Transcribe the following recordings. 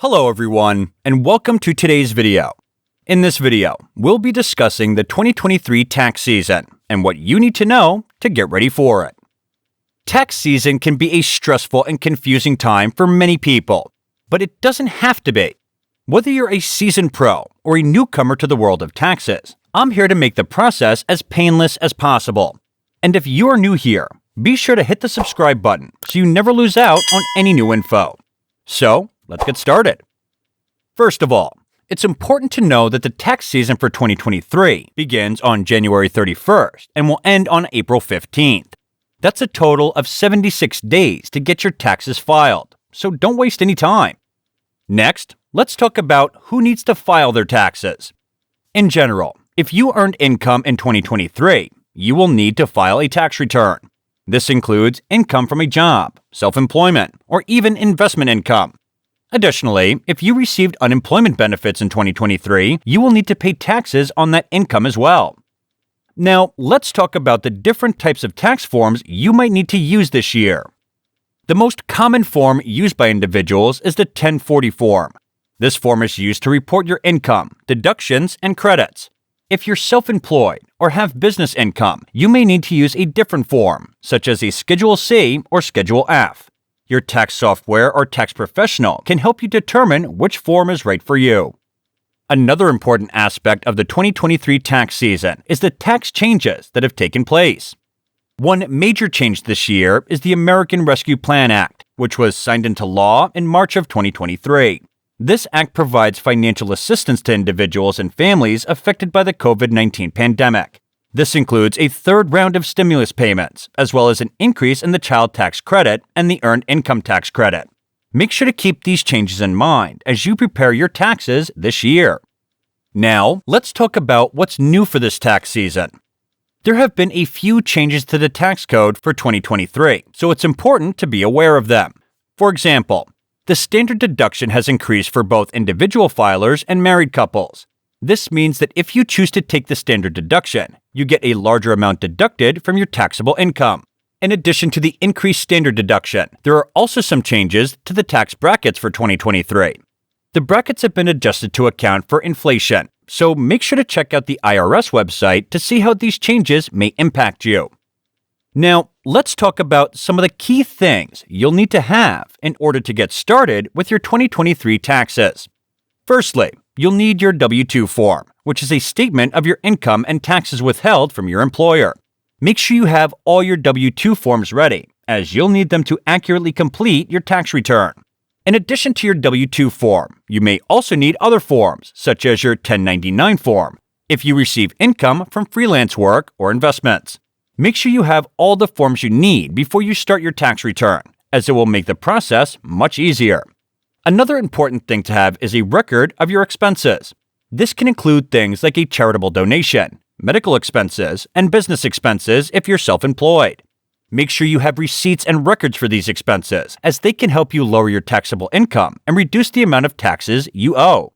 Hello everyone, and welcome to today's video. In this video, we'll be discussing the 2023 tax season and what you need to know to get ready for it. Tax season can be a stressful and confusing time for many people, but it doesn't have to be. Whether you're a seasoned pro or a newcomer to the world of taxes, I'm here to make the process as painless as possible. And if you are new here, be sure to hit the subscribe button so you never lose out on any new info. So, let's get started. First of all, it's important to know that the tax season for 2023 begins on January 31st and will end on April 15th. That's a total of 76 days to get your taxes filed, so don't waste any time. Next, let's talk about who needs to file their taxes. In general, if you earned income in 2023, you will need to file a tax return. This includes income from a job, self-employment, or even investment income. Additionally, if you received unemployment benefits in 2023, you will need to pay taxes on that income as well. Now, let's talk about the different types of tax forms you might need to use this year. The most common form used by individuals is the 1040 form. This form is used to report your income, deductions, and credits. If you're self-employed or have business income, you may need to use a different form, such as a Schedule C or Schedule F. Your tax software or tax professional can help you determine which form is right for you. Another important aspect of the 2023 tax season is the tax changes that have taken place. One major change this year is the American Rescue Plan Act, which was signed into law in March of 2023. This act provides financial assistance to individuals and families affected by the COVID-19 pandemic. This includes a third round of stimulus payments, as well as an increase in the child tax credit and the earned income tax credit. Make sure to keep these changes in mind as you prepare your taxes this year. Now, let's talk about what's new for this tax season. There have been a few changes to the tax code for 2023, so it's important to be aware of them. For example, the standard deduction has increased for both individual filers and married couples. This means that if you choose to take the standard deduction, you get a larger amount deducted from your taxable income. In addition to the increased standard deduction, there are also some changes to the tax brackets for 2023. The brackets have been adjusted to account for inflation, so make sure to check out the IRS website to see how these changes may impact you. Now, let's talk about some of the key things you'll need to have in order to get started with your 2023 taxes. Firstly, you'll need your W-2 form, which is a statement of your income and taxes withheld from your employer. Make sure you have all your W-2 forms ready, as you'll need them to accurately complete your tax return. In addition to your W-2 form, you may also need other forms, such as your 1099 form, if you receive income from freelance work or investments. Make sure you have all the forms you need before you start your tax return, as it will make the process much easier. Another important thing to have is a record of your expenses. This can include things like a charitable donation, medical expenses, and business expenses if you're self-employed. Make sure you have receipts and records for these expenses, as they can help you lower your taxable income and reduce the amount of taxes you owe.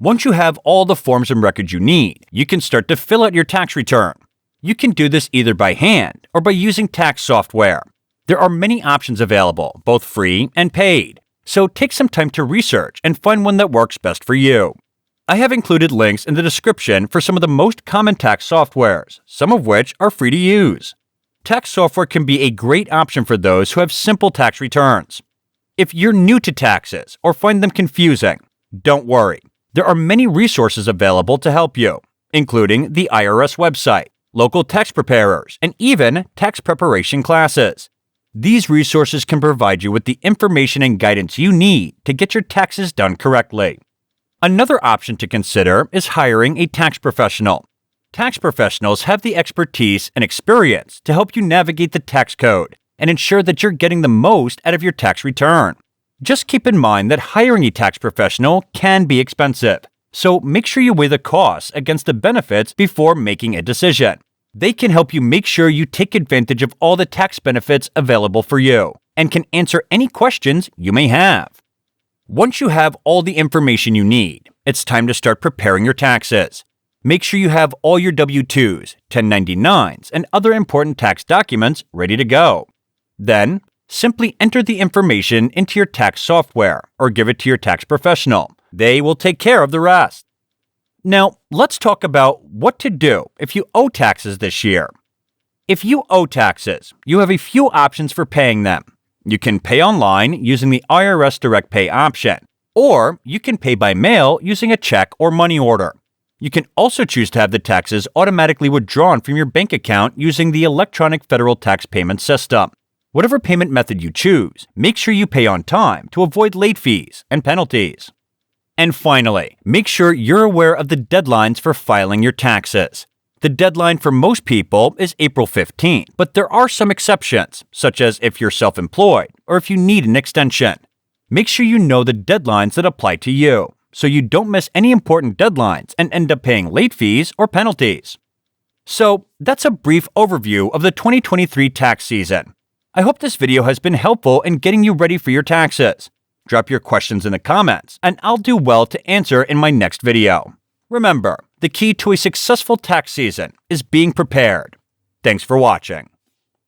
Once you have all the forms and records you need, you can start to fill out your tax return. You can do this either by hand or by using tax software. There are many options available, both free and paid. So take some time to research and find one that works best for you. I have included links in the description for some of the most common tax softwares, some of which are free to use. Tax software can be a great option for those who have simple tax returns. If you're new to taxes or find them confusing, don't worry. There are many resources available to help you, including the IRS website, local tax preparers, and even tax preparation classes. These resources can provide you with the information and guidance you need to get your taxes done correctly. Another option to consider is hiring a tax professional. Tax professionals have the expertise and experience to help you navigate the tax code and ensure that you're getting the most out of your tax return. Just keep in mind that hiring a tax professional can be expensive, so make sure you weigh the costs against the benefits before making a decision. They can help you make sure you take advantage of all the tax benefits available for you and can answer any questions you may have. Once you have all the information you need, it's time to start preparing your taxes. Make sure you have all your W-2s, 1099s, and other important tax documents ready to go. Then, Simply enter the information into your tax software or give it to your tax professional. They will take care of the rest. Now, let's talk about what to do if you owe taxes this year. If you owe taxes, you have a few options for paying them. You can pay online using the IRS Direct Pay option, or you can pay by mail using a check or money order. You can also choose to have the taxes automatically withdrawn from your bank account using the Electronic Federal Tax Payment System. Whatever payment method you choose, make sure you pay on time to avoid late fees and penalties. And finally, make sure you're aware of the deadlines for filing your taxes. The deadline for most people is April 15th, but there are some exceptions, such as if you're self-employed or if you need an extension. Make sure you know the deadlines that apply to you, so you don't miss any important deadlines and end up paying late fees or penalties. So, that's a brief overview of the 2023 tax season. I hope this video has been helpful in getting you ready for your taxes. Drop your questions in the comments, and I'll do well to answer in my next video. Remember, the key to a successful tax season is being prepared. Thanks for watching.